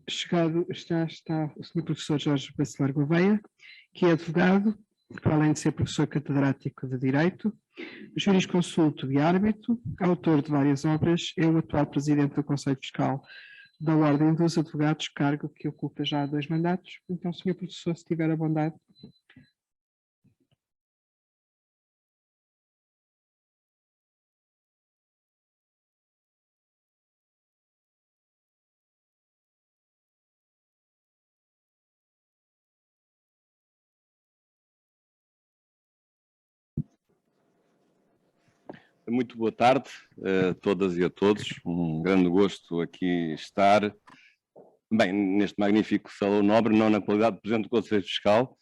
Chegado está o Sr. Professor Jorge Bacelar Gouveia, que é advogado, para além de ser professor catedrático de Direito, jurisconsulto e árbitro, autor de várias obras, é o atual presidente do Conselho Fiscal da Ordem dos Advogados, cargo que ocupa já há 2 mandatos. Então, Sr. Professor, se tiver a bondade. Muito boa tarde a todas e a todos. Um grande gosto aqui estar, bem, neste magnífico Salão Nobre, não na qualidade de Presidente do Conselho Fiscal,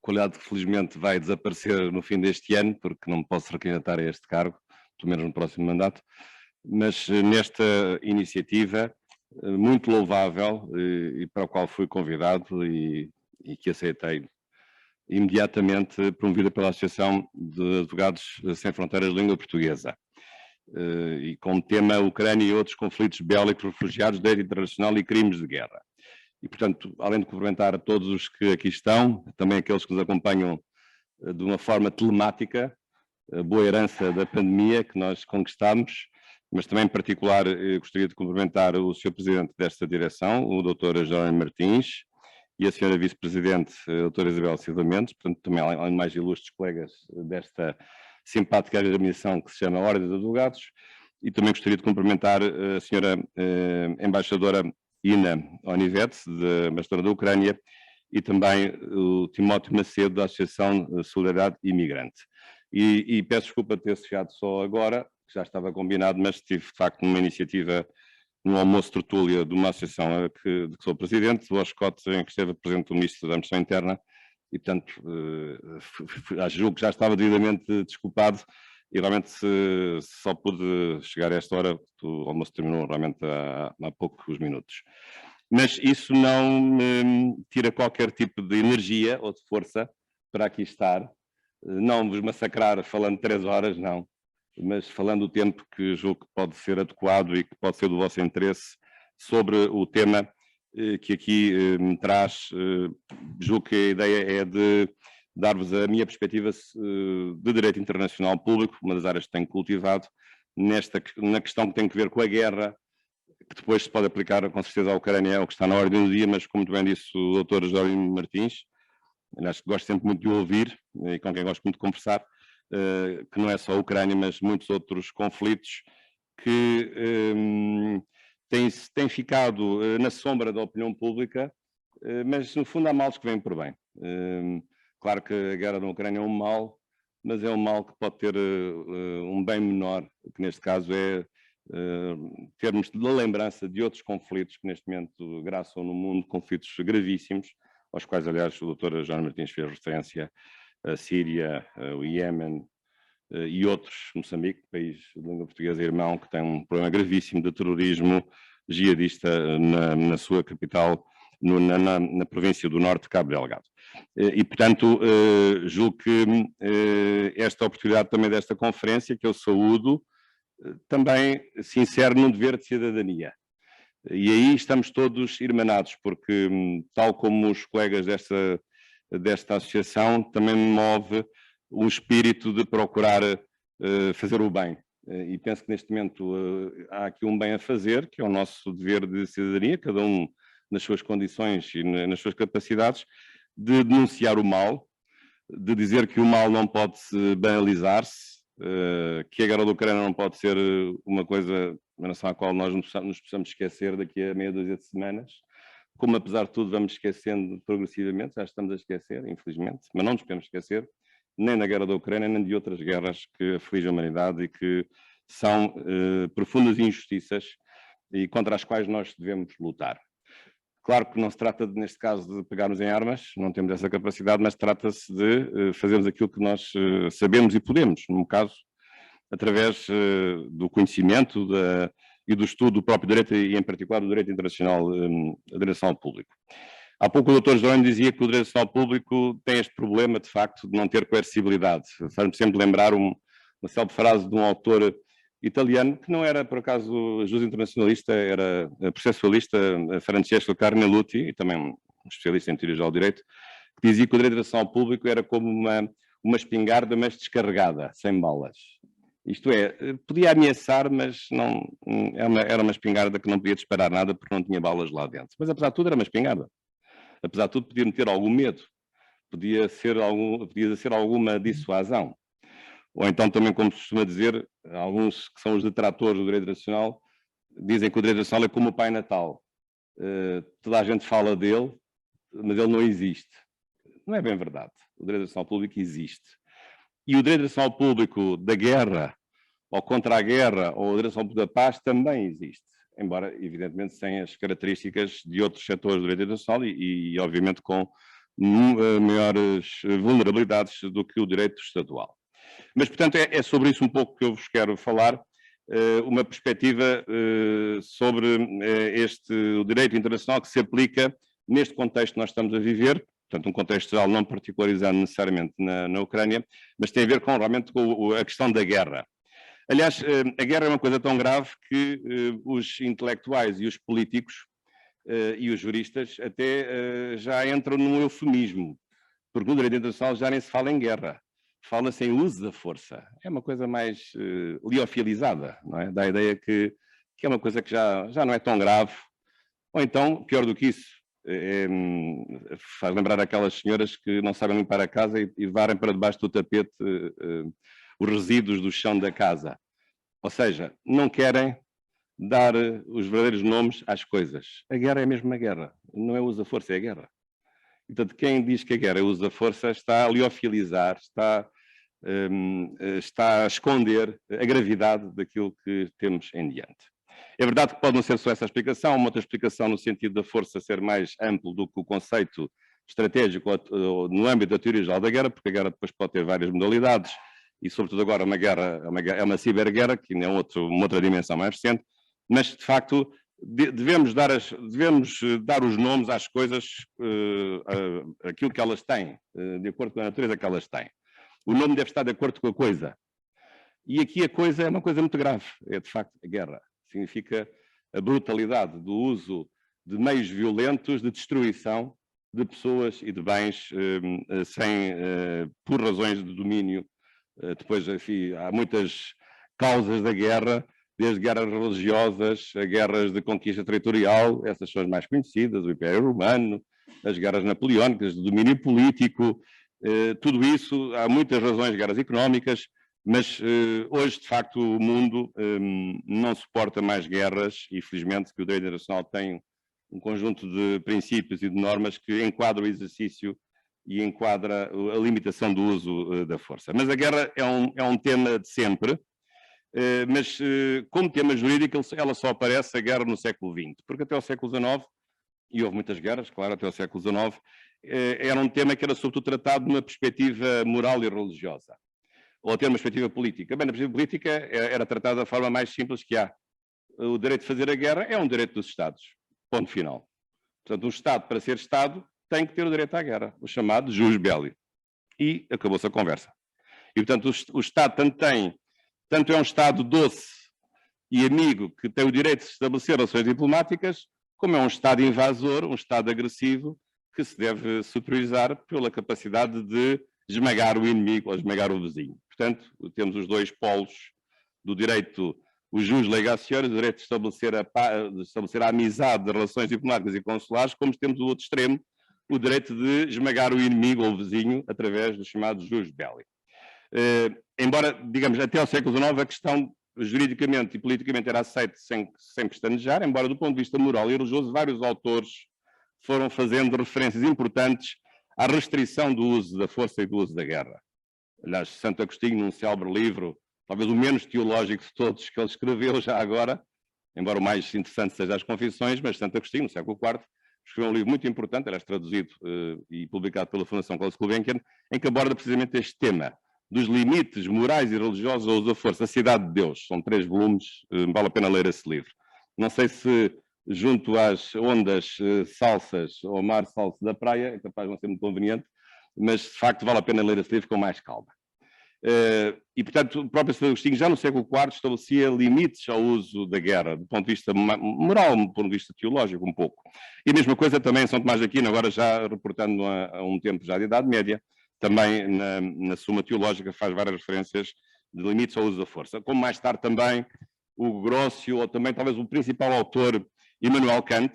qualidade que felizmente vai desaparecer no fim deste ano, porque não me posso recandidatar a este cargo, pelo menos no próximo mandato, mas nesta iniciativa muito louvável e para a qual fui convidado e que aceitei imediatamente, promovida pela Associação de Advogados Sem Fronteiras de Língua Portuguesa, e com o tema Ucrânia e outros conflitos bélicos, refugiados, direito internacional e crimes de guerra. E, portanto, além de cumprimentar a todos os que aqui estão, também aqueles que nos acompanham de uma forma telemática, a boa herança da pandemia que nós conquistamos, mas também em particular gostaria de cumprimentar o Sr. Presidente desta direção, o Dr. Jerónimo Martins, e a Sra. Vice-Presidente, a doutora Isabel Silva Mendes, portanto, também além de mais ilustres colegas desta simpática organização que se chama Ordem dos Advogados, e também gostaria de cumprimentar a Sra. Embaixadora Ina Onivete, da Embaixadora da Ucrânia, e também o Timóteo Macedo, da Associação de Solidariedade Imigrante. E peço desculpa de ter chegado só agora, que já estava combinado, mas tive, de facto, uma iniciativa no almoço de tertúlia de uma associação de que sou presidente, do OSCOT, em que esteve presente o Ministro da Administração Interna, e, portanto, julgo que já estava devidamente desculpado, e realmente só pude chegar a esta hora, o almoço terminou realmente há poucos minutos. Mas isso não me tira qualquer tipo de energia ou de força para aqui estar, não vos massacrar falando 3 horas, não, mas falando o tempo que julgo que pode ser adequado e que pode ser do vosso interesse sobre o tema que aqui me traz. Julgo que a ideia é de dar-vos a minha perspectiva de direito internacional público, uma das áreas que tenho cultivado, na questão que tem que ver com a guerra, que depois se pode aplicar com certeza à Ucrânia, é o que está na ordem do dia, mas como bem disse o Dr. Jerónimo Martins, acho que gosto sempre muito de ouvir e com quem gosto muito de conversar, que não é só a Ucrânia, mas muitos outros conflitos que têm ficado na sombra da opinião pública, mas no fundo há males que vêm por bem. Claro que a guerra na Ucrânia é um mal, mas é um mal que pode ter um bem menor, que neste caso é termos de lembrança de outros conflitos que neste momento graçam no mundo, conflitos gravíssimos, aos quais aliás o Dr. João Martins fez referência, a Síria, o Iémen e outros, Moçambique, país de língua portuguesa irmão, que tem um problema gravíssimo de terrorismo jihadista na sua capital, na província do Norte, Cabo Delgado. E, portanto, julgo que esta oportunidade também desta conferência, que eu saúdo, também se insere num dever de cidadania. E aí estamos todos irmanados, porque, tal como os colegas desta associação, também me move o espírito de procurar fazer o bem. E penso que neste momento há aqui um bem a fazer, que é o nosso dever de cidadania, cada um nas suas condições e nas suas capacidades, de denunciar o mal, de dizer que o mal não pode banalizar-se, que a guerra da Ucrânia não pode ser uma coisa em relação à qual nós nos possamos esquecer daqui a meia dúzia de semanas, como apesar de tudo vamos esquecendo progressivamente, já estamos a esquecer, infelizmente, mas não nos podemos esquecer, nem da guerra da Ucrânia, nem de outras guerras que afligem a humanidade e que são profundas injustiças e contra as quais nós devemos lutar. Claro que não se trata, neste caso, de pegarmos em armas, não temos essa capacidade, mas trata-se de fazermos aquilo que nós sabemos e podemos, no caso, através do conhecimento e do estudo do próprio direito e, em particular, do direito internacional, a direção ao público. Há pouco o Dr. Jerónimo dizia que o direito internacional público tem este problema, de facto, de não ter coercibilidade. Faz-me sempre lembrar uma célebre frase de um autor italiano, que não era, por acaso, juiz internacionalista, era processualista, Francesco Carnelutti, e também um especialista em teoria geral do direito, que dizia que o direito de relação ao público era como uma espingarda, mas descarregada, sem balas. Isto é, podia ameaçar, mas não, era uma espingarda que não podia disparar nada porque não tinha balas lá dentro. Mas, apesar de tudo, era uma espingarda. Apesar de tudo, podia meter algum medo, podia ser alguma dissuasão. Ou então, também, como se costuma dizer, alguns que são os detratores do direito nacional, dizem que o direito nacional é como o Pai Natal. Toda a gente fala dele, mas ele não existe. Não é bem verdade. O direito nacional público existe. E o direito nacional público da guerra, ou contra a guerra, ou o direito nacional público da paz, também existe. Embora, evidentemente, sem as características de outros setores do direito internacional e obviamente, com maiores vulnerabilidades do que o direito estadual. Mas, portanto, é sobre isso um pouco que eu vos quero falar, uma perspectiva sobre o direito internacional que se aplica neste contexto que nós estamos a viver, portanto, um contexto geral não particularizado necessariamente na Ucrânia, mas tem a ver realmente com a questão da guerra. Aliás, a guerra é uma coisa tão grave que os intelectuais e os políticos e os juristas até já entram num eufemismo, porque no direito internacional já nem se fala em guerra, fala-se em uso da força. É uma coisa mais liofilizada, não é? Dá a ideia que é uma coisa que já não é tão grave, ou então, pior do que isso, faz lembrar aquelas senhoras que não sabem limpar a casa e varem para debaixo do tapete os resíduos do chão da casa. Ou seja, não querem dar os verdadeiros nomes às coisas. A guerra é mesmo uma guerra, não é uso da força, é a guerra. Portanto, quem diz que a guerra é uso da força está a liofilizar, está a esconder a gravidade daquilo que temos em diante. É verdade que pode não ser só essa explicação, uma outra explicação no sentido da força ser mais amplo do que o conceito estratégico no âmbito da teoria geral da guerra, porque a guerra depois pode ter várias modalidades, e sobretudo agora é uma ciberguerra, que ainda é uma outra dimensão mais recente, mas de facto devemos dar os nomes às coisas, aquilo que elas têm, de acordo com a natureza que elas têm. O nome deve estar de acordo com a coisa. E aqui a coisa é uma coisa muito grave, é de facto a guerra. Significa a brutalidade do uso de meios violentos de destruição de pessoas e de bens por razões de domínio. Depois, enfim, há muitas causas da guerra, desde guerras religiosas a guerras de conquista territorial, essas são as mais conhecidas, o Império Romano, as guerras napoleónicas, de domínio político, tudo isso, há muitas razões, guerras económicas, mas hoje, de facto, o mundo não suporta mais guerras e, felizmente, que o direito internacional tem um conjunto de princípios e de normas que enquadram o exercício e enquadra a limitação do uso da força. Mas a guerra é um tema de sempre, mas como tema jurídico ela só aparece a guerra no século XX, porque até o século XIX, e houve muitas guerras, claro, até o século XIX, era um tema que era sobretudo tratado numa perspectiva moral e religiosa, ou até uma perspectiva política. Bem, na perspectiva política era tratado da forma mais simples que há. O direito de fazer a guerra é um direito dos Estados, ponto final. Portanto, um Estado, para ser Estado, tem que ter o direito à guerra, o chamado jus belli. E acabou-se a conversa. E, portanto, o Estado tanto é um Estado doce e amigo que tem o direito de estabelecer relações diplomáticas, como é um Estado invasor, um Estado agressivo, que se deve superiorizar pela capacidade de esmagar o inimigo ou esmagar o vizinho. Portanto, temos os dois polos do direito, o jus legacione, o direito de estabelecer a amizade de relações diplomáticas e consulares, como temos o outro extremo, o direito de esmagar o inimigo ou o vizinho através do chamado jus belli. Embora, digamos, até ao século XIX a questão juridicamente e politicamente era aceita sem pestanejar, embora do ponto de vista moral e religioso vários autores foram fazendo referências importantes à restrição do uso da força e do uso da guerra. Aliás, Santo Agostinho, num célebre livro, talvez o menos teológico de todos que ele escreveu já agora, embora o mais interessante seja as Confissões, mas Santo Agostinho, no século IV, escreveu um livro muito importante, aliás traduzido e publicado pela Fundação Klaus Gulbenkian, em que aborda precisamente este tema dos limites morais e religiosos ao uso da força, a cidade de Deus. São 3 volumes, vale a pena ler esse livro. Não sei se junto às ondas salsas ou mar salso da praia, é capaz de não ser muito conveniente, mas de facto vale a pena ler esse livro com mais calma. E, portanto, o próprio São Agostinho, já no século IV, estabelecia limites ao uso da guerra, do ponto de vista moral, do ponto de vista teológico, um pouco. E a mesma coisa também em São Tomás de Aquino, agora já reportando a um tempo já de Idade Média, também na Suma Teológica faz várias referências de limites ao uso da força. Como mais tarde também o Grócio, ou também talvez o principal autor, Immanuel Kant,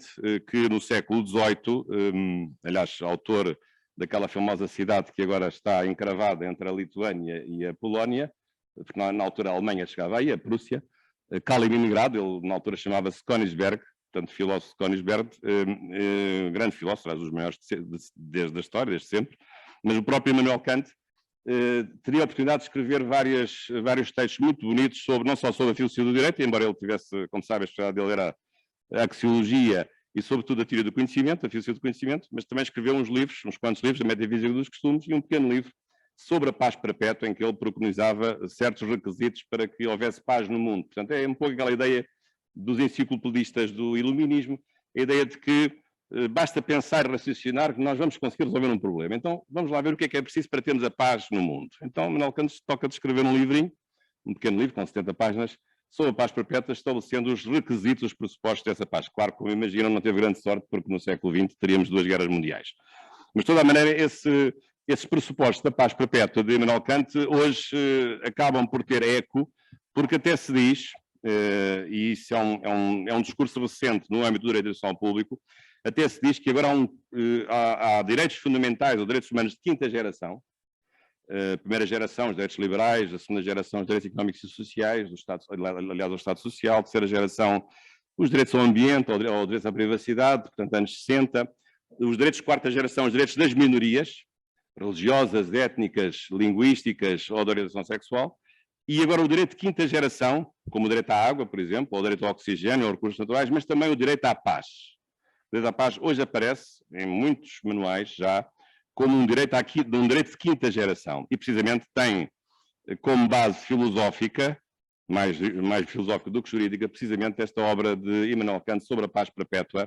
que no século XVIII, aliás, autor daquela famosa cidade que agora está encravada entre a Lituânia e a Polónia, porque na altura a Alemanha chegava aí, a Prússia, Kaliningrado, ele na altura chamava-se Königsberg, portanto filósofo Königsberg, grande filósofo, um dos maiores desde a história, desde sempre, mas o próprio Immanuel Kant teria a oportunidade de escrever vários textos muito bonitos, não só sobre a filosofia do direito, embora ele tivesse, como sabe, a especialidade dele era a axiologia e, sobretudo, a teoria do conhecimento, a filosofia do conhecimento, mas também escreveu uns quantos livros, a Metafísica dos Costumes, e um pequeno livro sobre a paz perpétua, em que ele preconizava certos requisitos para que houvesse paz no mundo. Portanto, é um pouco aquela ideia dos enciclopedistas do iluminismo, a ideia de que basta pensar e raciocinar que nós vamos conseguir resolver um problema. Então, vamos lá ver o que é preciso para termos a paz no mundo. Então, Manuel Kant toca de escrever um livrinho, um pequeno livro com 70 páginas, sobre a paz perpétua, estabelecendo os requisitos, os pressupostos dessa paz. Claro, como imaginam, não teve grande sorte, porque no século XX teríamos 2 guerras mundiais. Mas, de toda a maneira, esses pressupostos da paz perpétua de Immanuel Kant hoje acabam por ter eco, porque até se diz, e isso é um discurso recente no âmbito do direito de ao público, até se diz que agora há direitos fundamentais ou direitos humanos de quinta geração, a primeira geração, os direitos liberais, a segunda geração, os direitos económicos e sociais, aliás, o Estado Social, a terceira geração, os direitos ao ambiente, ou direitos à privacidade, portanto, anos 60, os direitos de quarta geração, os direitos das minorias, religiosas, étnicas, linguísticas ou de orientação sexual, e agora o direito de quinta geração, como o direito à água, por exemplo, ou o direito ao oxigênio, ou recursos naturais, mas também o direito à paz. O direito à paz hoje aparece em muitos manuais já como um direito de quinta geração e precisamente tem como base filosófica, mais filosófica do que jurídica, precisamente esta obra de Immanuel Kant sobre a paz perpétua,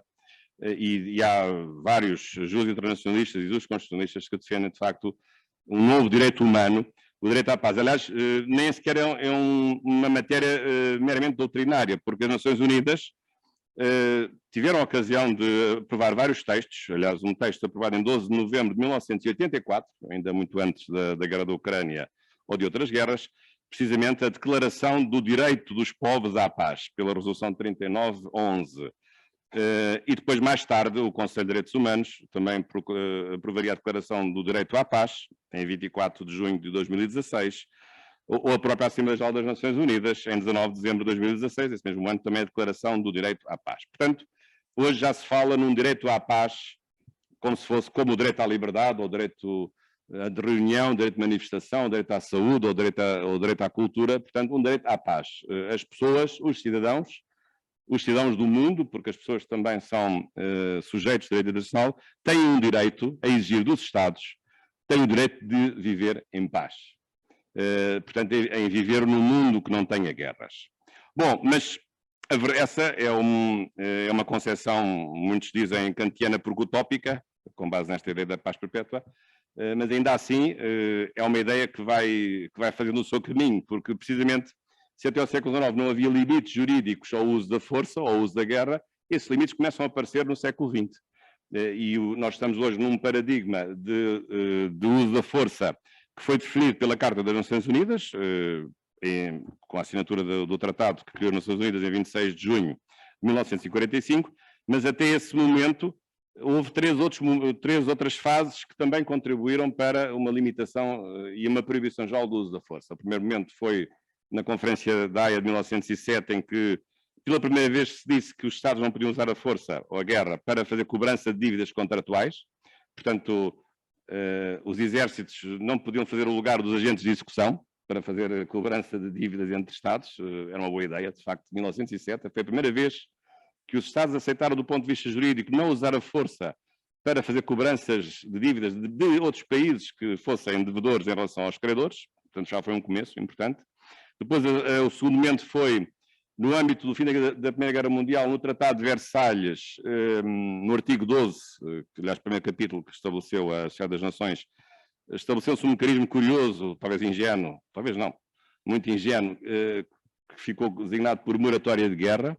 e há vários juízes internacionalistas e juízes constitucionalistas que defendem de facto um novo direito humano, o direito à paz. Aliás, nem sequer é uma matéria meramente doutrinária, porque as Nações Unidas tiveram a ocasião de aprovar vários textos, aliás, um texto aprovado em 12 de novembro de 1984, ainda muito antes da guerra da Ucrânia ou de outras guerras, precisamente a declaração do direito dos povos à paz, pela resolução 3911. E depois, mais tarde, o Conselho de Direitos Humanos também aprovaria a declaração do direito à paz, em 24 de junho de 2016, ou a própria Assembleia Geral das Nações Unidas, em 19 de dezembro de 2016, esse mesmo ano, também a Declaração do Direito à Paz. Portanto, hoje já se fala num direito à paz como se fosse como o direito à liberdade, ou o direito de reunião, o direito de manifestação, o direito à saúde, ou o direito à cultura, portanto, um direito à paz. As pessoas, os cidadãos do mundo, porque as pessoas também são sujeitos de direito internacional, têm um direito a exigir dos Estados, têm o direito de viver em paz. Portanto, em viver num mundo que não tenha guerras. Bom, mas essa é uma concepção, muitos dizem kantiana porque utópica, com base nesta ideia da paz perpétua, mas ainda assim é uma ideia que vai fazendo o seu caminho, porque precisamente se até ao século XIX não havia limites jurídicos ao uso da força, ao uso da guerra, esses limites começam a aparecer no século XX. E nós estamos hoje num paradigma de uso da força que foi definido pela Carta das Nações Unidas, com a assinatura do tratado que criou as Nações Unidas em 26 de junho de 1945, mas até esse momento houve três outras fases que também contribuíram para uma limitação e uma proibição geral do uso da força. O primeiro momento foi na Conferência da Haia de 1907, em que pela primeira vez se disse que os Estados não podiam usar a força ou a guerra para fazer cobrança de dívidas contratuais, portanto, os exércitos não podiam fazer o lugar dos agentes de execução para fazer cobrança de dívidas entre Estados, era uma boa ideia, de facto, de 1907, foi a primeira vez que os Estados aceitaram do ponto de vista jurídico não usar a força para fazer cobranças de dívidas de outros países que fossem devedores em relação aos credores, portanto já foi um começo importante. Depois o segundo momento foi no âmbito do fim da Primeira Guerra Mundial, no Tratado de Versalhes, no artigo 12, que aliás, o primeiro capítulo que estabeleceu a Sociedade das Nações, estabeleceu-se um mecanismo curioso, talvez ingênuo, talvez não, muito ingênuo, que ficou designado por moratória de guerra.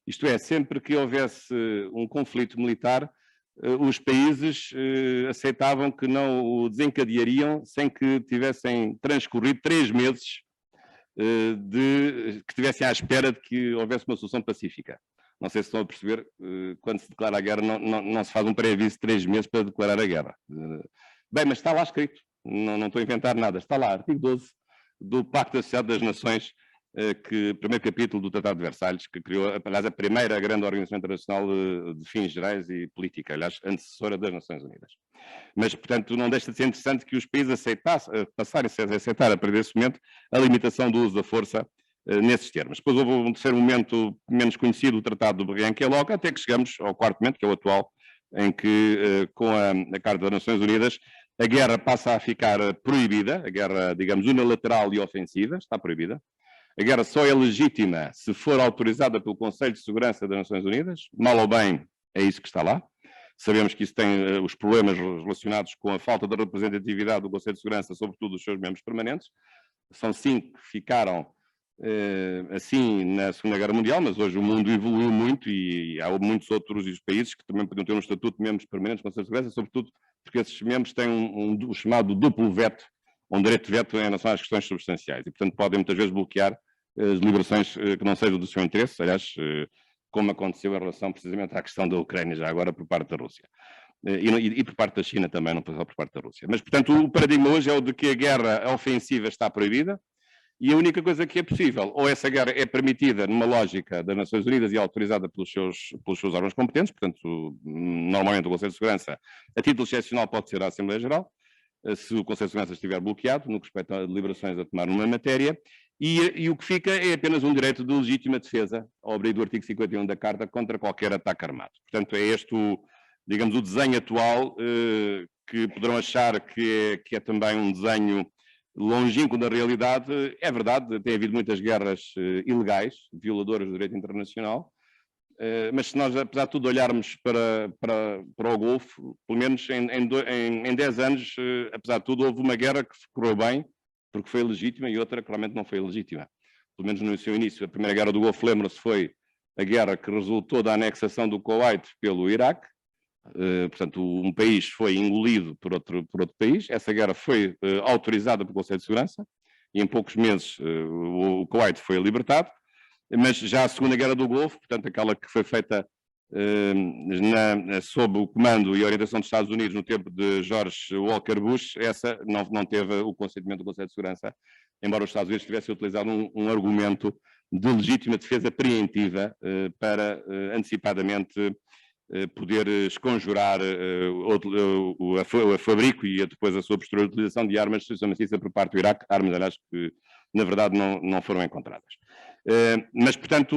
Isto é, sempre que houvesse um conflito militar, os países aceitavam que não o desencadeariam sem que tivessem transcorrido 3 meses que estivessem à espera de que houvesse uma solução pacífica. Não sei se estão a perceber, quando se declara a guerra não se faz um pré-aviso de 3 meses para declarar a guerra. Bem, mas está lá escrito, não estou a inventar nada, está lá, artigo 12 do Pacto da Sociedade das Nações, primeiro capítulo do Tratado de Versalhes, que criou, aliás, a primeira grande organização internacional de fins gerais e política, aliás, antecessora das Nações Unidas. Mas, portanto, não deixa de ser interessante que os países passarem a aceitar, a partir desse momento, a limitação do uso da força nesses termos. Depois houve um terceiro momento menos conhecido, o Tratado do Bergen-Kellogg, até que chegamos ao quarto momento, que é o atual, em que, com a Carta das Nações Unidas, a guerra passa a ficar proibida, a guerra, digamos, unilateral e ofensiva, está proibida. A guerra só é legítima se for autorizada pelo Conselho de Segurança das Nações Unidas, mal ou bem é isso que está lá. Sabemos que isso tem os problemas relacionados com a falta de representatividade do Conselho de Segurança, sobretudo dos seus membros permanentes. São 5 que ficaram assim na Segunda Guerra Mundial, mas hoje o mundo evoluiu muito e há muitos outros países que também podiam ter um estatuto de membros permanentes do Conselho de Segurança, sobretudo porque esses membros têm o chamado duplo veto, um direito de veto em relação às questões substanciais e, portanto, podem muitas vezes bloquear as liberações que não sejam do seu interesse, aliás, como aconteceu em relação precisamente à questão da Ucrânia, já agora por parte da Rússia. E por parte da China também, não só por parte da Rússia. Mas, portanto, o paradigma hoje é o de que a guerra ofensiva está proibida e a única coisa que é possível, ou essa guerra é permitida numa lógica das Nações Unidas e autorizada pelos seus órgãos competentes, portanto, normalmente o Conselho de Segurança, a título excepcional pode ser a Assembleia Geral, se o Conselho de Segurança estiver bloqueado, no que respeita a deliberações a tomar numa matéria, e o que fica é apenas um direito de legítima defesa, ao abrigo do artigo 51 da Carta, contra qualquer ataque armado. Portanto, é este digamos, o desenho atual, que poderão achar que é também um desenho longínquo da realidade. É verdade, tem havido muitas guerras ilegais, violadoras do direito internacional, mas se nós, apesar de tudo, olharmos para o Golfo, pelo menos em 10 anos, apesar de tudo, houve uma guerra que correu bem, porque foi legítima, e outra que realmente não foi legítima. Pelo menos no seu início, a primeira guerra do Golfo, lembra-se, foi a guerra que resultou da anexação do Kuwait pelo Iraque. Portanto, um país foi engolido por outro país. Essa guerra foi autorizada pelo Conselho de Segurança, e em poucos meses o Kuwait foi libertado. Mas já a Segunda Guerra do Golfo, portanto, aquela que foi feita sob o comando e orientação dos Estados Unidos no tempo de George Walker Bush, essa não teve o consentimento do Conselho de Segurança, embora os Estados Unidos tivessem utilizado um argumento de legítima defesa preventiva para antecipadamente poder esconjurar o fabrico e depois a sua posterior utilização de armas de destruição maciça por parte do Iraque, armas, aliás, que na verdade não foram encontradas. Mas, portanto,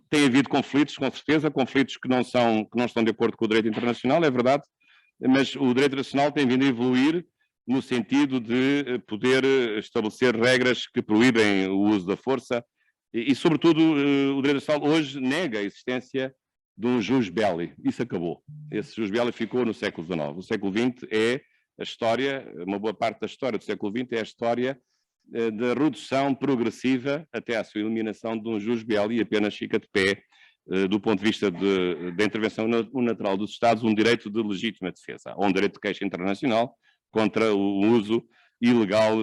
tem havido conflitos, com certeza, conflitos que não estão de acordo com o direito internacional, é verdade, mas o direito internacional tem vindo a evoluir no sentido de poder estabelecer regras que proíbem o uso da força e sobretudo, o direito internacional hoje nega a existência de um jus belli. Isso acabou. Esse jus belli ficou no século XIX. O século XX é a história, uma boa parte da história do século XX é a história da redução progressiva até à sua eliminação de um jus belli, e apenas fica de pé, do ponto de vista da intervenção unilateral dos Estados, um direito de legítima defesa, ou um direito de queixa internacional contra o uso ilegal,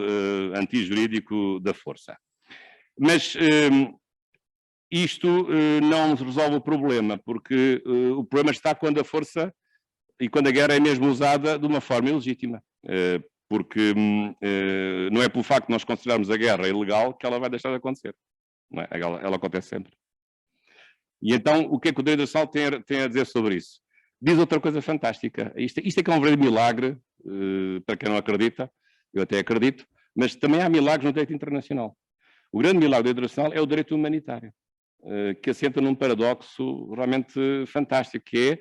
antijurídico da força. Mas isto não resolve o problema, porque o problema está quando a força e quando a guerra é mesmo usada de uma forma ilegítima. Porque não é pelo facto de nós considerarmos a guerra ilegal que ela vai deixar de acontecer. Não é? Ela acontece sempre. E então, o que é que o direito internacional tem a dizer sobre isso? Diz outra coisa fantástica. Isto é que é um verdadeiro milagre, para quem não acredita, eu até acredito, mas também há milagres no direito internacional. O grande milagre do direito internacional é o direito humanitário, que assenta num paradoxo realmente fantástico, que é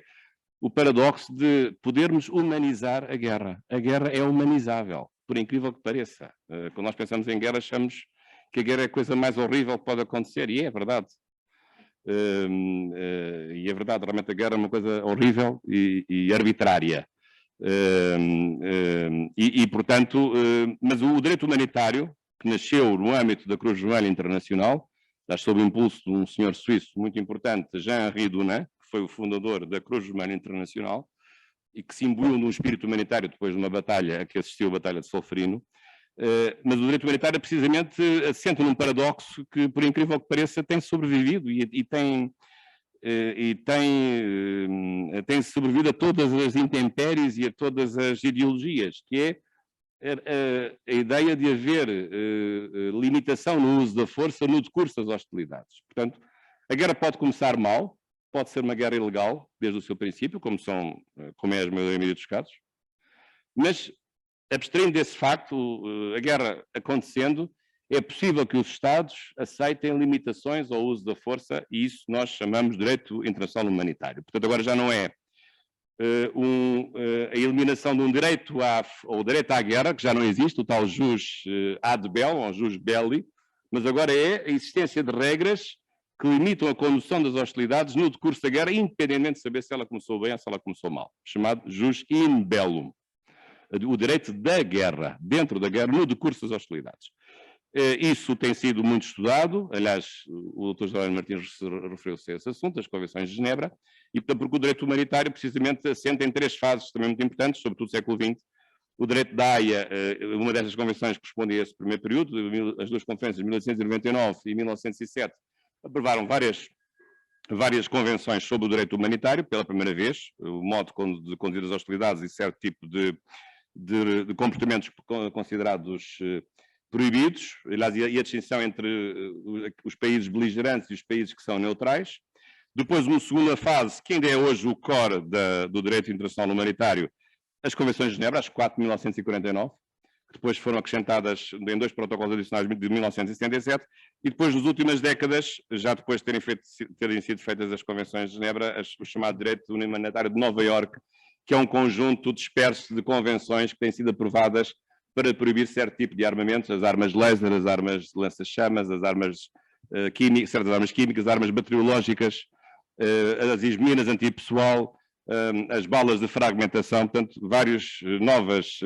o paradoxo de podermos humanizar a guerra. A guerra é humanizável, por incrível que pareça. Quando nós pensamos em guerra, achamos que a guerra é a coisa mais horrível que pode acontecer, e é verdade. E é verdade, realmente a guerra é uma coisa horrível e arbitrária. Portanto, mas o direito humanitário, que nasceu no âmbito da Cruz Vermelha Internacional, sob o impulso de um senhor suíço muito importante, Jean-Henri Dunant, que foi o fundador da Cruz Vermelha Internacional, e que se imbuiu num espírito humanitário depois de uma batalha a que assistiu a Batalha de Solferino. Mas o direito humanitário precisamente assenta num paradoxo que, por incrível que pareça, tem sobrevivido e tem sobrevivido a todas as intempéries e a todas as ideologias, que é a ideia de haver limitação no uso da força no decurso das hostilidades. Portanto, a guerra pode começar mal, pode ser uma guerra ilegal desde o seu princípio, como é a maioria dos casos, mas, abstraindo desse facto, a guerra acontecendo, é possível que os Estados aceitem limitações ao uso da força, e isso nós chamamos de direito internacional humanitário. Portanto, agora já não é a eliminação de um direito ou direito à guerra, que já não existe, o tal jus ad bellum, ou jus belli, mas agora é a existência de regras que limitam a condução das hostilidades no decurso da guerra, independentemente de saber se ela começou bem ou se ela começou mal, chamado jus in bellum, o direito da guerra, dentro da guerra, no decurso das hostilidades. Isso tem sido muito estudado, aliás, o Dr. Jerónimo Martins referiu-se a esse assunto, as Convenções de Genebra, e porque o direito humanitário precisamente assenta em 3 fases também muito importantes, sobretudo do século XX. O direito da Haia, uma dessas convenções corresponde a esse primeiro período, as 2 conferências de 1899 e 1907 aprovaram várias convenções sobre o direito humanitário, pela primeira vez, o modo de conduzir as hostilidades e certo tipo de comportamentos considerados proibidos, e a distinção entre os países beligerantes e os países que são neutrais. Depois, uma segunda fase, que ainda é hoje o core do direito internacional humanitário, as Convenções de Genebra, as 4 de 1949, que depois foram acrescentadas em 2 protocolos adicionais de 1977, e depois, nas últimas décadas, já depois de terem sido feitas as Convenções de Genebra, o chamado direito humanitário de Nova Iorque, que é um conjunto disperso de convenções que têm sido aprovadas para proibir certo tipo de armamentos, as armas laser, as armas de lança-chamas, as armas químicas, certas armas químicas, armas bacteriológicas, as minas antipessoal, as balas de fragmentação, portanto, várias novas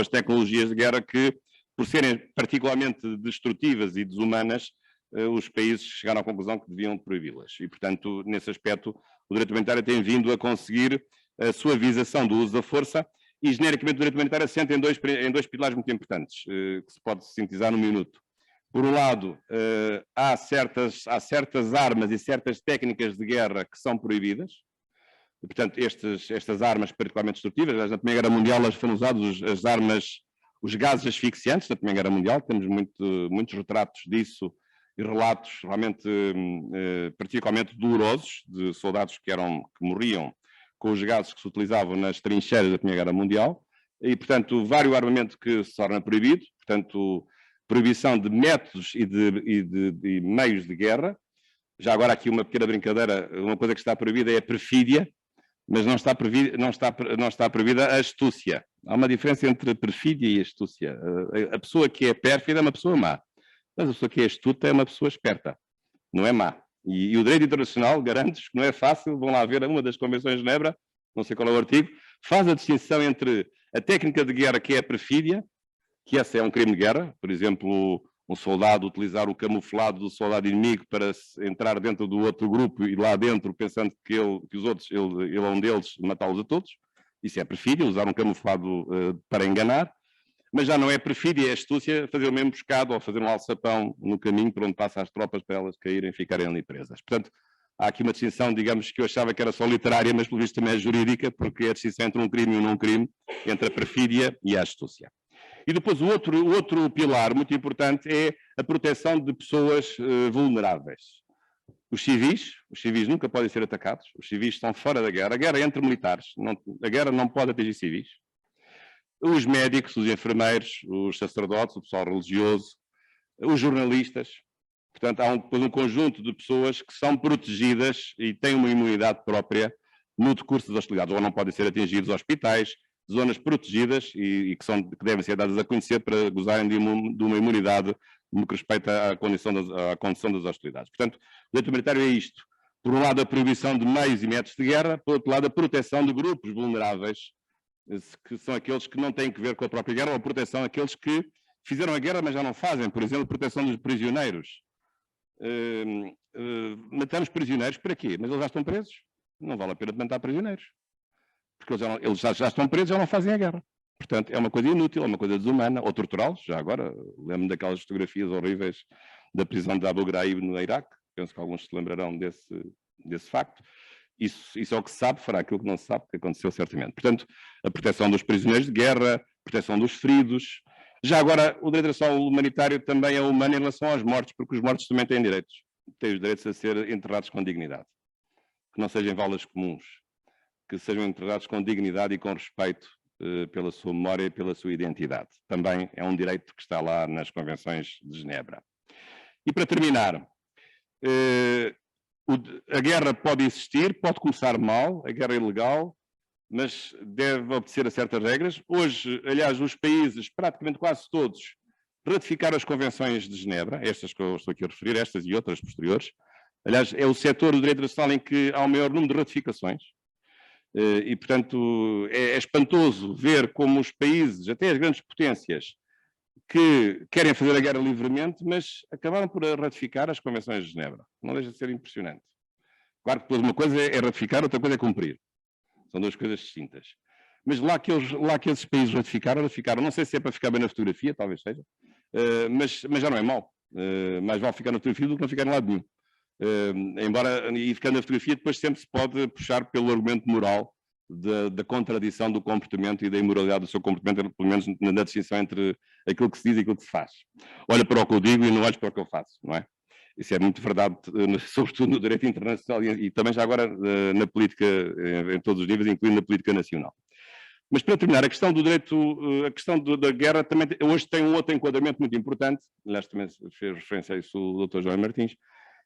tecnologias de guerra que, por serem particularmente destrutivas e desumanas, os países chegaram à conclusão que deviam proibi-las. E, portanto, nesse aspecto, o direito humanitário tem vindo a conseguir a suavização do uso da força e, genericamente, o direito humanitário assenta em dois pilares muito importantes, que se pode sintetizar num minuto. Por um lado, há certas armas e certas técnicas de guerra que são proibidas. E, portanto, estas armas particularmente destrutivas, na Primeira Guerra Mundial foram usados os gases asfixiantes da Primeira Guerra Mundial, temos muitos retratos disso e relatos realmente particularmente dolorosos de soldados que morriam com os gases que se utilizavam nas trincheiras da Primeira Guerra Mundial, e, portanto, vários armamentos que se tornam proibido, portanto, proibição de métodos e de meios de guerra. Já agora aqui uma pequena brincadeira, uma coisa que está proibida é a perfídia, mas não está proibida a astúcia. Há uma diferença entre perfídia e astúcia. A pessoa que é pérfida é uma pessoa má, mas a pessoa que é astuta é uma pessoa esperta, não é má. E o direito internacional garante-vos que não é fácil, vão lá ver uma das Convenções de Genebra, não sei qual é o artigo, faz a distinção entre a técnica de guerra que é a perfídia, que essa é um crime de guerra, por exemplo, um soldado utilizar o camuflado do soldado inimigo para entrar dentro do outro grupo e lá dentro pensando que os outros, ele é um deles, matá-los a todos. Isso é perfídia, usar um camuflado para enganar. Mas já não é perfídia, é astúcia fazer o mesmo pescado ou fazer um alçapão no caminho por onde passam as tropas para elas caírem e ficarem ali presas. Portanto, há aqui uma distinção, digamos, que eu achava que era só literária, mas pelo visto também é jurídica, porque é a distinção entre um crime e um não crime, entre a perfídia e a astúcia. E depois o outro pilar muito importante é a proteção de pessoas vulneráveis. Os civis nunca podem ser atacados, os civis estão fora da guerra, a guerra é entre militares, a guerra não pode atingir civis. Os médicos, os enfermeiros, os sacerdotes, o pessoal religioso, os jornalistas. Portanto, há um conjunto de pessoas que são protegidas e têm uma imunidade própria no decurso das hostilidades, ou não podem ser atingidos hospitais, zonas protegidas e que devem ser dadas a conhecer para gozarem de uma imunidade no que respeita à condição das hostilidades. Portanto, o direito humanitário é isto. Por um lado, a proibição de meios e métodos de guerra, por outro lado, a proteção de grupos vulneráveis que são aqueles que não têm que ver com a própria guerra, ou a proteção, aqueles que fizeram a guerra, mas já não fazem, por exemplo, proteção dos prisioneiros. Matamos prisioneiros para quê? Mas eles já estão presos? Não vale a pena matar prisioneiros. Porque eles já estão presos, já não fazem a guerra. Portanto, é uma coisa inútil, é uma coisa desumana, ou torturá-los. Já agora, lembro-me daquelas fotografias horríveis da prisão de Abu Ghraib no Iraque. Penso que alguns se lembrarão desse facto. Isso é o que se sabe, fará aquilo que não se sabe, que aconteceu certamente. Portanto, a proteção dos prisioneiros de guerra, proteção dos feridos. Já agora, o direito internacional humanitário também é humano em relação aos mortos, porque os mortos também têm direitos. Têm os direitos a ser enterrados com dignidade. Que não sejam valas comuns. Que sejam enterrados com dignidade e com respeito pela sua memória e pela sua identidade. Também é um direito que está lá nas convenções de Genebra. E para terminar, a guerra pode existir, pode começar mal, a guerra é ilegal, mas deve obedecer a certas regras. Hoje, aliás, os países, praticamente quase todos, ratificaram as convenções de Genebra, estas que eu estou aqui a referir, estas e outras posteriores. Aliás, é o setor do direito internacional em que há o maior número de ratificações. E, portanto, é espantoso ver como os países, até as grandes potências, que querem fazer a guerra livremente, mas acabaram por ratificar as convenções de Genebra. Não deixa de ser impressionante. Claro que uma coisa é ratificar, outra coisa é cumprir. São duas coisas distintas. Mas lá que esses países ratificaram, não sei se é para ficar bem na fotografia, talvez seja, mas já não é mau. Mais vale ficar na fotografia do que não ficar em lado nenhum. E ficando na fotografia, depois sempre se pode puxar pelo argumento moral da contradição do comportamento e da imoralidade do seu comportamento, pelo menos na distinção entre aquilo que se diz e aquilo que se faz. Olha para o que eu digo e não olhes para o que eu faço, não é? Isso é muito verdade, sobretudo no direito internacional e também já agora na política, em todos os níveis, incluindo na política nacional. Mas para terminar, a questão do direito, a questão da guerra também hoje tem um outro enquadramento muito importante, aliás também fez referência a isso o Dr. João Martins,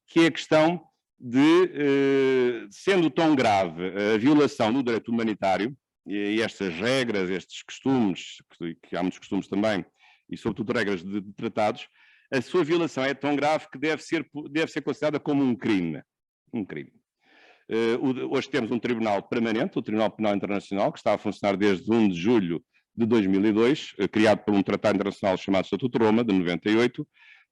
que é a questão de, sendo tão grave a violação do direito humanitário, e estas regras, estes costumes, que há muitos costumes também, e sobretudo regras de tratados, a sua violação é tão grave que deve ser considerada como um crime. Um crime. Hoje temos um tribunal permanente, o Tribunal Penal Internacional, que está a funcionar desde 1 de julho de 2002, criado por um tratado internacional chamado Estatuto de Roma, de 98,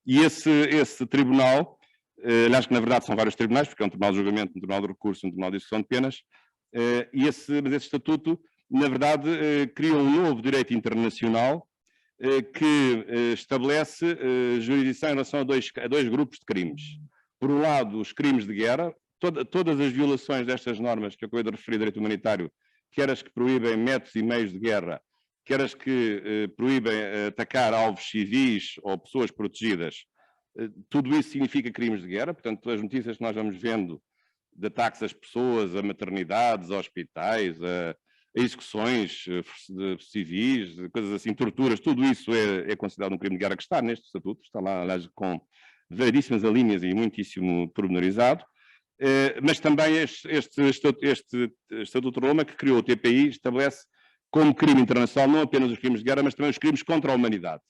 e esse tribunal, aliás que na verdade são vários tribunais, porque é um tribunal de julgamento, um tribunal de recurso, um tribunal de execução de penas, mas esse estatuto, na verdade, cria um novo direito internacional que estabelece jurisdição em relação a dois grupos de crimes. Por um lado, os crimes de guerra, todas as violações destas normas que eu acabei de referir, direito humanitário, quer as que proíbem métodos e meios de guerra, quer as que proíbem atacar alvos civis ou pessoas protegidas, tudo isso significa crimes de guerra. Portanto, as notícias que nós vamos vendo de ataques às pessoas, a maternidades, a hospitais, a execuções de civis, coisas assim, torturas, tudo isso é considerado um crime de guerra que está neste estatuto, está lá, aliás, com variedíssimas linhas e muitíssimo pormenorizado, mas também este Estatuto de Roma, que criou o TPI, estabelece como crime internacional não apenas os crimes de guerra, mas também os crimes contra a humanidade,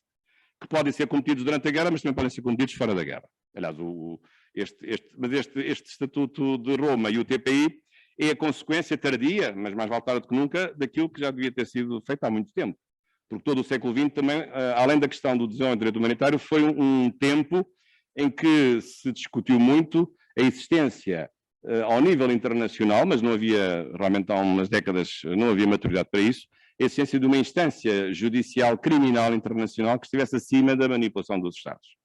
que podem ser cometidos durante a guerra, mas também podem ser cometidos fora da guerra. Aliás, este Estatuto de Roma e o TPI é a consequência tardia, mas mais vale tarde do que nunca, daquilo que já devia ter sido feito há muito tempo. Porque todo o século XX também, além da questão do desenho do direito humanitário, foi um tempo em que se discutiu muito a existência ao nível internacional, mas não havia, realmente há umas décadas, não havia maturidade para isso, a existência de uma instância judicial criminal internacional que estivesse acima da manipulação dos Estados.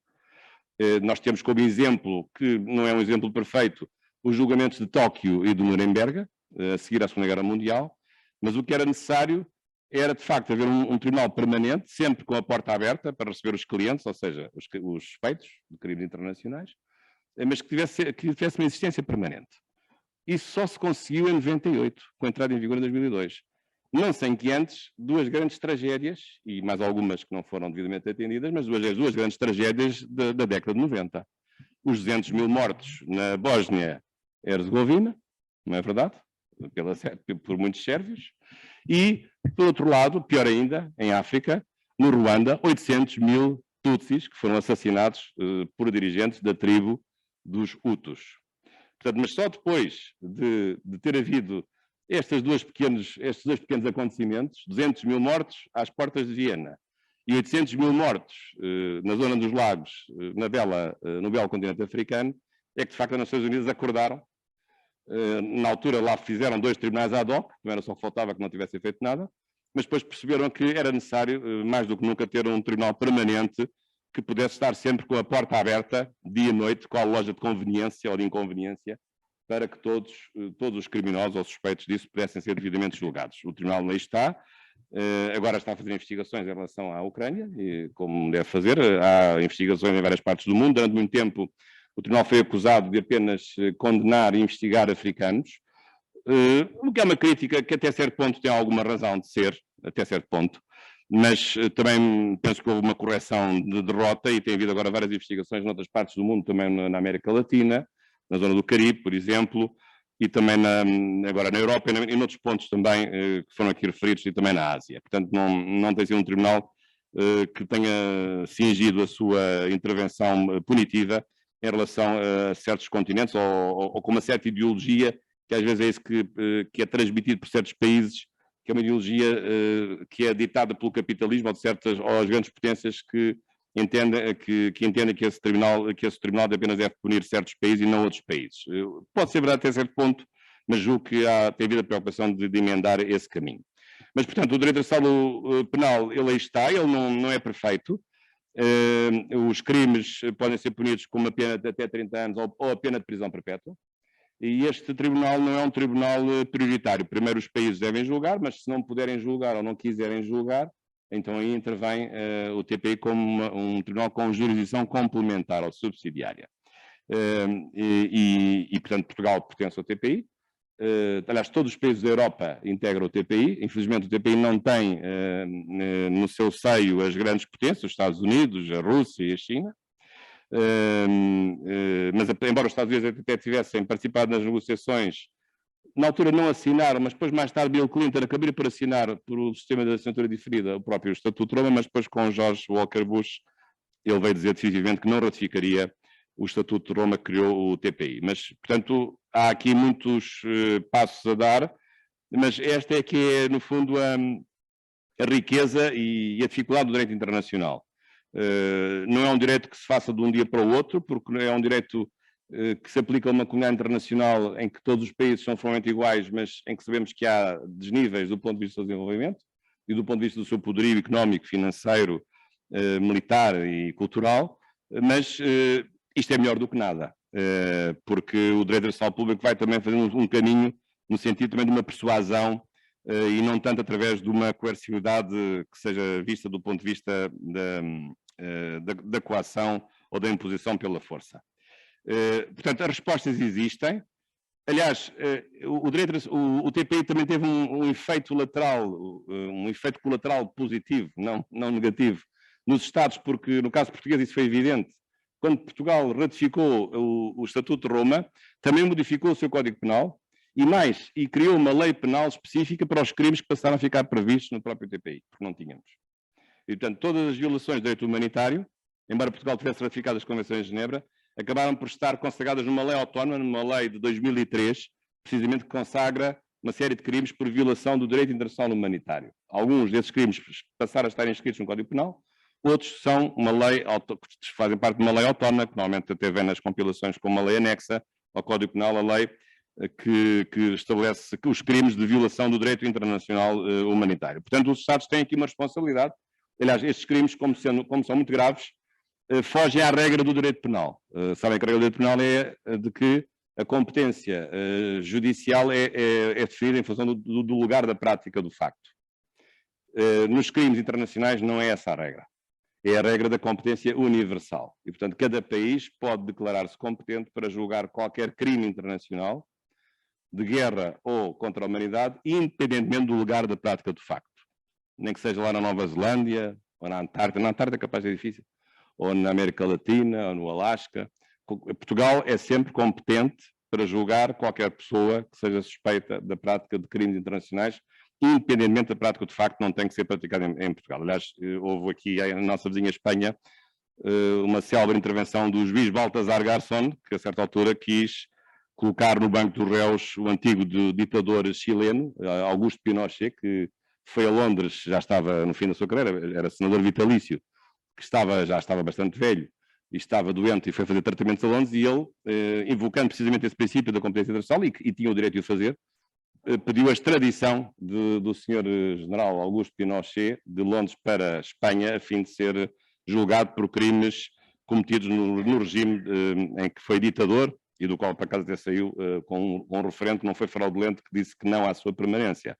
Nós temos como exemplo, que não é um exemplo perfeito, os julgamentos de Tóquio e de Nuremberg, a seguir à Segunda Guerra Mundial, mas o que era necessário era, de facto, haver um tribunal permanente, sempre com a porta aberta para receber os clientes, ou seja, os suspeitos de crimes internacionais, mas que tivesse uma existência permanente. Isso só se conseguiu em 98, com a entrada em vigor em 2002. Não sem que antes, duas grandes tragédias, e mais algumas que não foram devidamente atendidas, mas duas grandes tragédias da década de 90. Os 200 mil mortos na Bósnia-Herzegovina, não é verdade? Por muitos sérvios. E, por outro lado, pior ainda, em África, no Ruanda, 800 mil tutsis que foram assassinados por dirigentes da tribo dos Hutus. Portanto, mas só depois de ter havido estes dois pequenos acontecimentos, 200 mil mortos às portas de Viena e 800 mil mortos na zona dos lagos, no belo continente africano, é que de facto as Nações Unidas acordaram. Na altura lá fizeram 2 tribunais ad hoc, não era só que faltava que não tivessem feito nada, mas depois perceberam que era necessário, mais do que nunca, ter um tribunal permanente que pudesse estar sempre com a porta aberta, dia e noite, com a loja de conveniência ou de inconveniência, para que todos os criminosos ou suspeitos disso pudessem ser devidamente julgados. O tribunal aí está, agora está a fazer investigações em relação à Ucrânia, e, como deve fazer, há investigações em várias partes do mundo. Durante muito tempo o tribunal foi acusado de apenas condenar e investigar africanos, o que é uma crítica que até certo ponto tem alguma razão de ser, até certo ponto, mas também penso que houve uma correção de derrota e tem havido agora várias investigações noutras partes do mundo, também na América Latina, na zona do Caribe, por exemplo, e também agora na Europa e noutros pontos também que foram aqui referidos, e também na Ásia. Portanto, não tem sido um tribunal que tenha cingido a sua intervenção punitiva em relação a certos continentes ou com uma certa ideologia, que às vezes é isso que é transmitido por certos países, que é uma ideologia que é ditada pelo capitalismo ou as grandes potências que entendem que esse tribunal apenas deve punir certos países e não outros países. Pode ser verdade até certo ponto, mas julgo que tem havido a preocupação de emendar esse caminho. Mas, portanto, o direito administrativo penal, ele aí está, ele não é perfeito. Os crimes podem ser punidos com uma pena de até 30 anos ou a pena de prisão perpétua. E este tribunal não é um tribunal prioritário. Primeiro os países devem julgar, mas se não puderem julgar ou não quiserem julgar, então aí intervém o TPI como um tribunal com jurisdição complementar ou subsidiária. Portanto, Portugal pertence ao TPI. Aliás, todos os países da Europa integram o TPI. Infelizmente, o TPI não tem no seu seio as grandes potências, os Estados Unidos, a Rússia e a China. Mas embora os Estados Unidos até tivessem participado nas negociações, na altura não assinaram, mas depois mais tarde Bill Clinton acabou por assinar por o sistema de assinatura diferida o próprio Estatuto de Roma, mas depois com George Walker Bush ele veio dizer definitivamente que não ratificaria o Estatuto de Roma que criou o TPI. Mas, portanto, há aqui muitos passos a dar, mas esta é que é, no fundo, a riqueza e a dificuldade do direito internacional. Não é um direito que se faça de um dia para o outro, porque é um direito que se aplica a uma comunidade internacional em que todos os países são formalmente iguais, mas em que sabemos que há desníveis do ponto de vista do seu desenvolvimento e do ponto de vista do seu poderio económico, financeiro, militar e cultural, mas isto é melhor do que nada, porque o direito internacional público vai também fazendo um caminho no sentido também de uma persuasão e não tanto através de uma coercividade que seja vista do ponto de vista da coação ou da imposição pela força. Portanto, as respostas existem. Aliás, o TPI também teve um efeito colateral positivo, não negativo, nos Estados, porque no caso português isso foi evidente. Quando Portugal ratificou o Estatuto de Roma, também modificou o seu Código Penal e criou uma lei penal específica para os crimes que passaram a ficar previstos no próprio TPI, porque não tínhamos. E, portanto, todas as violações do direito humanitário, embora Portugal tivesse ratificado as Convenções de Genebra, acabaram por estar consagradas numa lei autónoma, numa lei de 2003, precisamente que consagra uma série de crimes por violação do direito internacional humanitário. Alguns desses crimes passaram a estar inscritos no Código Penal, outros são uma lei, que fazem parte de uma lei autónoma, que normalmente até vem nas compilações como uma lei anexa ao Código Penal, a lei que estabelece os crimes de violação do direito internacional humanitário. Portanto, os Estados têm aqui uma responsabilidade. Aliás, estes crimes, como são muito graves, fogem à regra do direito penal. Sabem que a regra do direito penal é de que a competência judicial é definida em função do lugar da prática do facto. Nos crimes internacionais não é essa a regra. É a regra da competência universal. E, portanto, cada país pode declarar-se competente para julgar qualquer crime internacional de guerra ou contra a humanidade, independentemente do lugar da prática do facto. Nem que seja lá na Nova Zelândia, ou na Antártida. Na Antártida é capaz de ser difícil. Ou na América Latina, ou no Alasca. Portugal é sempre competente para julgar qualquer pessoa que seja suspeita da prática de crimes internacionais, independentemente da prática de facto não tem que ser praticada em Portugal. Aliás, houve aqui na nossa vizinha Espanha uma célebre intervenção do juiz Baltasar Garzón, que a certa altura quis colocar no banco dos réus o antigo ditador chileno, Augusto Pinochet, que foi a Londres, já estava no fim da sua carreira, era senador vitalício, que já estava bastante velho e estava doente e foi fazer tratamentos a Londres, e ele, invocando precisamente esse princípio da competência internacional, e tinha o direito de o fazer, pediu a extradição do senhor general Augusto Pinochet de Londres para a Espanha, a fim de ser julgado por crimes cometidos no regime em que foi ditador, e do qual, por acaso, até saiu com um referendo que não foi fraudulento, que disse que não à sua permanência.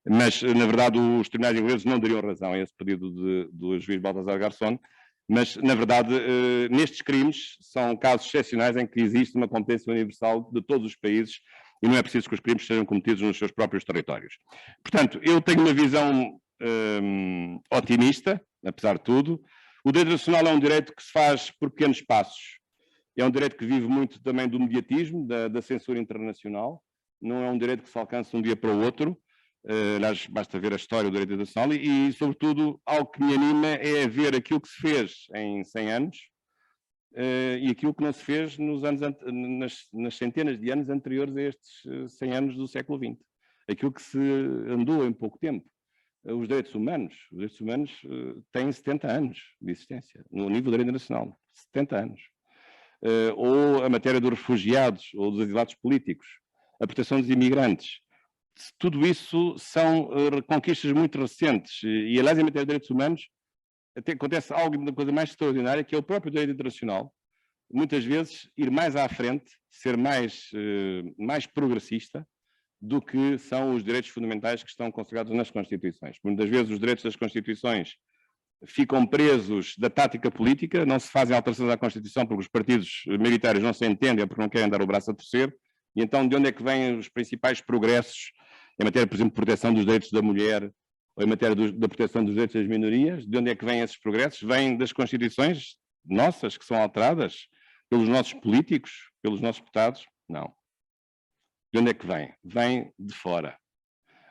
Mas, na verdade, os tribunais ingleses não dariam razão a esse pedido do juiz Baltasar Garzón, mas, na verdade, nestes crimes são casos excepcionais em que existe uma competência universal de todos os países e não é preciso que os crimes sejam cometidos nos seus próprios territórios. Portanto, eu tenho uma visão otimista, apesar de tudo. O direito nacional é um direito que se faz por pequenos passos. É um direito que vive muito também do mediatismo, da censura internacional. Não é um direito que se alcança de um dia para o outro. Aliás, basta ver a história do direito internacional e, sobretudo, algo que me anima é ver aquilo que se fez em 100 anos e aquilo que não se fez nas centenas de anos anteriores a estes 100 anos do século XX. Aquilo que se andou em pouco tempo. Os direitos humanos têm 70 anos de existência, no nível do direito internacional, 70 anos. Ou a matéria dos refugiados ou dos exilados políticos, a proteção dos imigrantes. Tudo isso são conquistas muito recentes e, aliás, em matéria de direitos humanos, até acontece algo de uma coisa mais extraordinária, que é o próprio direito internacional, muitas vezes ir mais à frente, ser mais progressista do que são os direitos fundamentais que estão consagrados nas Constituições. Muitas vezes os direitos das Constituições ficam presos da tática política, não se fazem alterações à Constituição porque os partidos militares não se entendem ou porque não querem dar o braço a torcer, e então de onde é que vêm os principais progressos em matéria, por exemplo, de proteção dos direitos da mulher ou em matéria da proteção dos direitos das minorias? De onde é que vêm esses progressos? Vêm das Constituições nossas, que são alteradas pelos nossos políticos, pelos nossos deputados? Não. De onde é que vem? Vem de fora.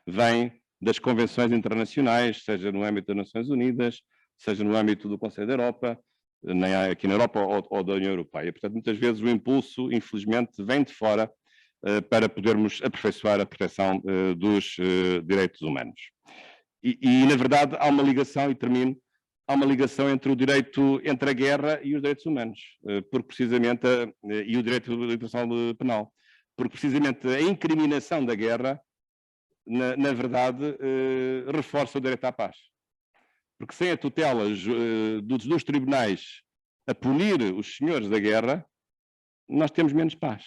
Vem das convenções internacionais, seja no âmbito das Nações Unidas, seja no âmbito do Conselho da Europa, aqui na Europa ou da União Europeia. Portanto, muitas vezes o impulso, infelizmente, vem de fora para podermos aperfeiçoar a proteção dos direitos humanos. E, na verdade, há uma ligação, e termino, há uma ligação entre o direito, entre a guerra e os direitos humanos, porque precisamente, e o direito internacional penal, porque precisamente a incriminação da guerra, na verdade, reforça o direito à paz. Porque sem a tutela dos tribunais a punir os senhores da guerra, nós temos menos paz.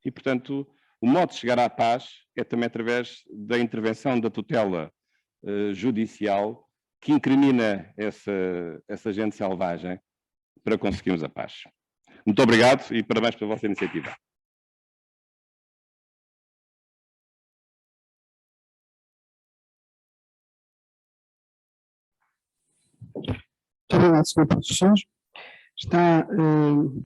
E, portanto, o modo de chegar à paz é também através da intervenção da tutela judicial que incrimina essa gente selvagem para conseguirmos a paz. Muito obrigado e parabéns pela vossa iniciativa. Muito obrigado, Sr. Professor. Está